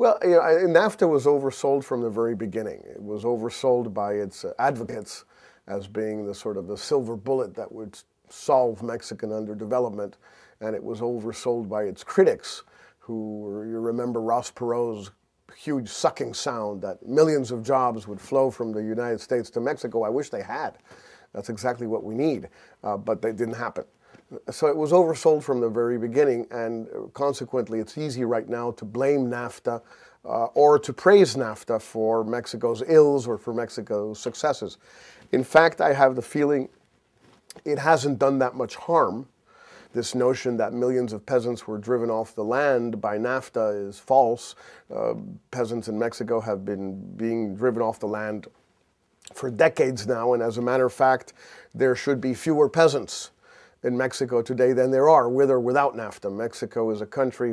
Well, NAFTA was oversold from the very beginning. It was oversold by its advocates as being the sort of the silver bullet that would solve Mexican underdevelopment, and it was oversold by its critics, who, you remember Ross Perot's huge sucking sound that millions of jobs would flow from the United States to Mexico. I wish they had. That's exactly what we need, but that didn't happen. So it was oversold from the very beginning, and consequently it's easy right now to blame NAFTA or to praise NAFTA for Mexico's ills or for Mexico's successes. In fact, I have the feeling it hasn't done that much harm. This notion that millions of peasants were driven off the land by NAFTA is false. Peasants in Mexico have been being driven off the land for decades now, and as a matter of fact, there should be fewer peasants in Mexico today than there are, with or without NAFTA. Mexico is a country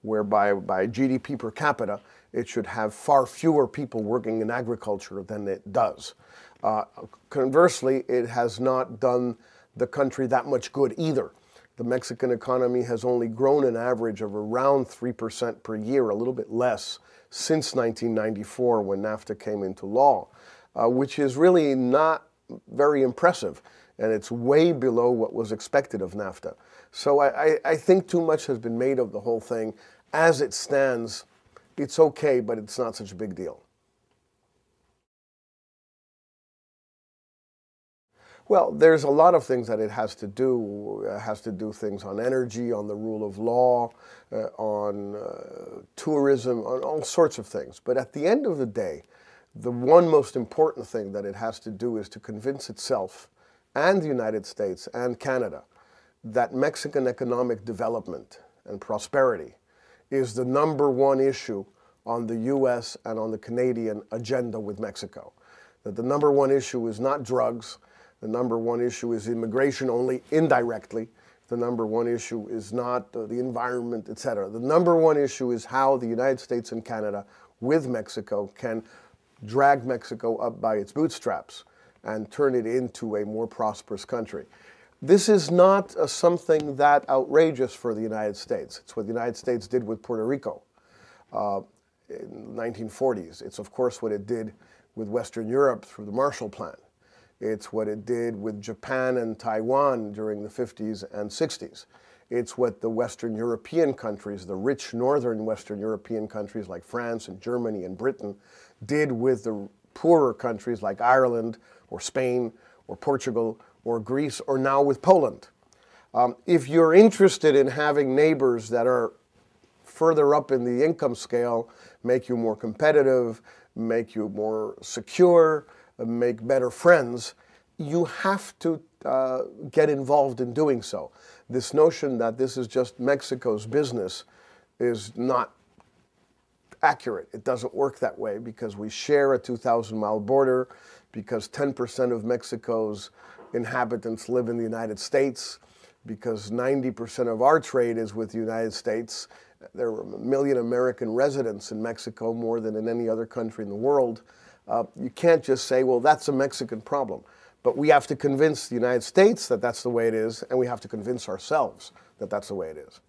whereby by GDP per capita, it should have far fewer people working in agriculture than it does. Conversely, it has not done the country that much good either. The Mexican economy has only grown an average of around 3% per year, a little bit less, since 1994 when NAFTA came into law, which is really not very impressive. And it's way below what was expected of NAFTA. So I think too much has been made of the whole thing. As it stands, it's okay, but it's not such a big deal. Well, there's a lot of things that it has to do. It has to do things on energy, on the rule of law, on tourism, on all sorts of things. But at the end of the day, the one most important thing that it has to do is to convince itself and the United States and Canada that Mexican economic development and prosperity is the #1 issue on the U.S. and on the Canadian agenda with Mexico. That the #1 issue is not drugs, the #1 issue is immigration only indirectly, the #1 issue is not the environment, etc. The #1 issue is how the United States and Canada with Mexico can drag Mexico up by its bootstraps and turn it into a more prosperous country. This is not something that outrageous for the United States. It's what the United States did with Puerto Rico in the 1940s. It's of course what it did with Western Europe through the Marshall Plan. It's what it did with Japan and Taiwan during the 50s and 60s. It's what the Western European countries, the rich northern Western European countries like France and Germany and Britain, did with the poorer countries like Ireland or Spain or Portugal or Greece, or now with Poland. If you're interested in having neighbors that are further up in the income scale, make you more competitive, make you more secure, make better friends, you have to get involved in doing so. This notion that this is just Mexico's business is not accurate. It doesn't work that way because we share a 2,000-mile border, because 10% of Mexico's inhabitants live in the United States, because 90% of our trade is with the United States. There are 1 million American residents in Mexico, more than in any other country in the world. You can't just say, well, that's a Mexican problem. But we have to convince the United States that that's the way it is, and we have to convince ourselves that that's the way it is.